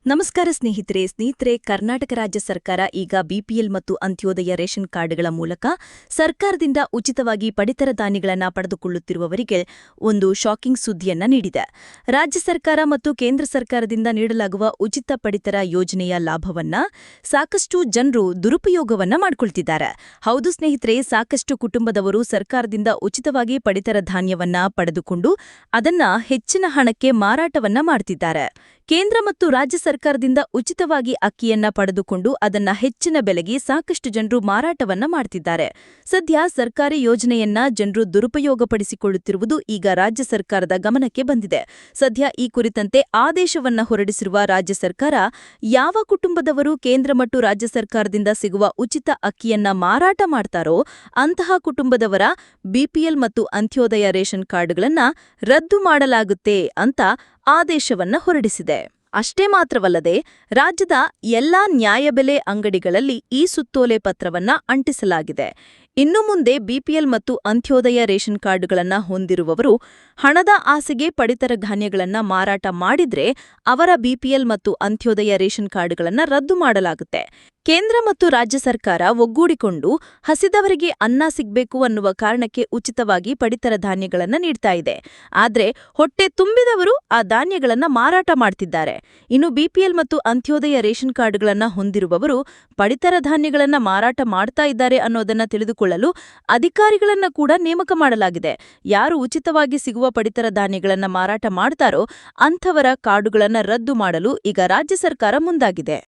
ನಮಸ್ಕಾರ ಸ್ನೇಹಿತರೆ ಕರ್ನಾಟಕ ರಾಜ್ಯ ಸರ್ಕಾರ ಈಗ ಬಿಪಿಎಲ್ ಮತ್ತು ಅಂತ್ಯೋದಯ ರೇಷನ್ ಕಾರ್ಡ್ಗಳ ಮೂಲಕ ಸರ್ಕಾರದಿಂದ ಉಚಿತವಾಗಿ ಪಡಿತರ ಧಾನ್ಯಗಳನ್ನು ಪಡೆದುಕೊಳ್ಳುತ್ತಿರುವವರಿಗೆ ಒಂದು ಶಾಕಿಂಗ್ ಸುದ್ದಿಯನ್ನ ನೀಡಿದೆ. ರಾಜ್ಯ ಸರ್ಕಾರ ಮತ್ತು ಕೇಂದ್ರ ಸರ್ಕಾರದಿಂದ ನೀಡಲಾಗುವ ಉಚಿತ ಪಡಿತರ ಯೋಜನೆಯ ಲಾಭವನ್ನ ಸಾಕಷ್ಟು ಜನರು ದುರುಪಯೋಗವನ್ನ ಮಾಡಿಕೊಳ್ತಿದ್ದಾರೆ. ಹೌದು ಸ್ನೇಹಿತರೆ, ಸಾಕಷ್ಟು ಕುಟುಂಬದವರು ಸರ್ಕಾರದಿಂದ ಉಚಿತವಾಗಿ ಪಡಿತರ ಧಾನ್ಯವನ್ನ ಪಡೆದುಕೊಂಡು ಅದನ್ನ ಹೆಚ್ಚಿನ ಹಣಕ್ಕೆ ಮಾರಾಟವನ್ನ ಮಾಡ್ತಿದ್ದಾರೆ. ಕೇಂದ್ರ ಮತ್ತು ರಾಜ್ಯ ಸರ್ಕಾರದಿಂದ ಉಚಿತವಾಗಿ ಅಕ್ಕಿಯನ್ನ ಪಡೆದುಕೊಂಡು ಅದನ್ನ ಹೆಚ್ಚಿನ ಬೆಲೆಗೆ ಸಾಕಷ್ಟು ಜನರು ಮಾರಾಟವನ್ನ ಮಾಡ್ತಿದ್ದಾರೆ. ಸದ್ಯ ಸರ್ಕಾರಿ ಯೋಜನೆಯನ್ನ ಜನರು ದುರುಪಯೋಗಪಡಿಸಿಕೊಳ್ಳುತ್ತಿರುವುದು ಈಗ ರಾಜ್ಯ ಸರ್ಕಾರದ ಗಮನಕ್ಕೆ ಬಂದಿದೆ. ಸದ್ಯ ಈ ಕುರಿತಂತೆ ಆದೇಶವನ್ನ ಹೊರಡಿಸಿರುವ ರಾಜ್ಯ ಸರ್ಕಾರ, ಯಾವ ಕುಟುಂಬದವರು ಕೇಂದ್ರ ಮತ್ತು ರಾಜ್ಯ ಸರ್ಕಾರದಿಂದ ಸಿಗುವ ಉಚಿತ ಅಕ್ಕಿಯನ್ನ ಮಾರಾಟ ಮಾಡ್ತಾರೋ ಅಂತಹ ಕುಟುಂಬದವರ ಬಿಪಿಎಲ್ ಮತ್ತು ಅಂತ್ಯೋದಯ ರೇಷನ್ ಕಾರ್ಡ್ಗಳನ್ನ ರದ್ದು ಮಾಡಲಾಗುತ್ತೆ ಅಂತ ಆದೇಶವನ್ನ ಹೊರಡಿಸಿದೆ. ಅಷ್ಟೇ ಮಾತ್ರವಲ್ಲದೆ ರಾಜ್ಯದ ಎಲ್ಲಾ ನ್ಯಾಯಬೆಲೆ ಅಂಗಡಿಗಳಲ್ಲಿ ಈ ಸುತ್ತೋಲೆ ಪತ್ರವನ್ನ ಅಂಟಿಸಲಾಗಿದೆ. ಇನ್ನು ಮುಂದೆ ಬಿಪಿಎಲ್ ಮತ್ತು ಅಂತ್ಯೋದಯ ರೇಷನ್ ಕಾರ್ಡ್ಗಳನ್ನ ಹೊಂದಿರುವವರು ಹಣದ ಆಸೆಗೆ ಪಡಿತರ ಧಾನ್ಯಗಳನ್ನ ಮಾರಾಟ ಮಾಡಿದ್ರೆ ಅವರ ಬಿಪಿಎಲ್ ಮತ್ತು ಅಂತ್ಯೋದಯ ರೇಷನ್ ಕಾರ್ಡ್ಗಳನ್ನ ರದ್ದು ಮಾಡಲಾಗುತ್ತೆ. ಕೇಂದ್ರ ಮತ್ತು ರಾಜ್ಯ ಸರ್ಕಾರ ಒಗ್ಗೂಡಿಕೊಂಡು ಹಸಿದವರಿಗೆ ಅನ್ನ ಸಿಗ್ಬೇಕು ಅನ್ನುವ ಕಾರಣಕ್ಕೆ ಉಚಿತವಾಗಿ ಪಡಿತರ ಧಾನ್ಯಗಳನ್ನ ನೀಡ್ತಾ ಇದೆ. ಆದ್ರೆ ಹೊಟ್ಟೆ ತುಂಬಿದವರು ಆ ಧಾನ್ಯಗಳನ್ನ ಮಾರಾಟ ಮಾಡ್ತಿದ್ದಾರೆ. ಇನ್ನು ಬಿಪಿಎಲ್ ಮತ್ತು ಅಂತ್ಯೋದಯ ರೇಷನ್ ಕಾರ್ಡ್ಗಳನ್ನ ಹೊಂದಿರುವವರು ಪಡಿತರ ಧಾನ್ಯಗಳನ್ನ ಮಾರಾಟ ಮಾಡ್ತಾ ಇದ್ದಾರೆ ಅನ್ನೋದನ್ನ ತಿಳಿದುಕೊಳ್ಳಲು ಅಧಿಕಾರಿಗಳನ್ನ ಕೂಡ ನೇಮಕ ಮಾಡಲಾಗಿದೆ. ಯಾರು ಉಚಿತವಾಗಿ ಸಿಗುವ ಪಡಿತರ ಧಾನ್ಯಗಳನ್ನ ಮಾರಾಟ ಮಾಡ್ತಾರೋ ಅಂಥವರ ಕಾರ್ಡುಗಳನ್ನ ರದ್ದು ಮಾಡಲು ಈಗ ರಾಜ್ಯ ಸರ್ಕಾರ ಮುಂದಾಗಿದೆ.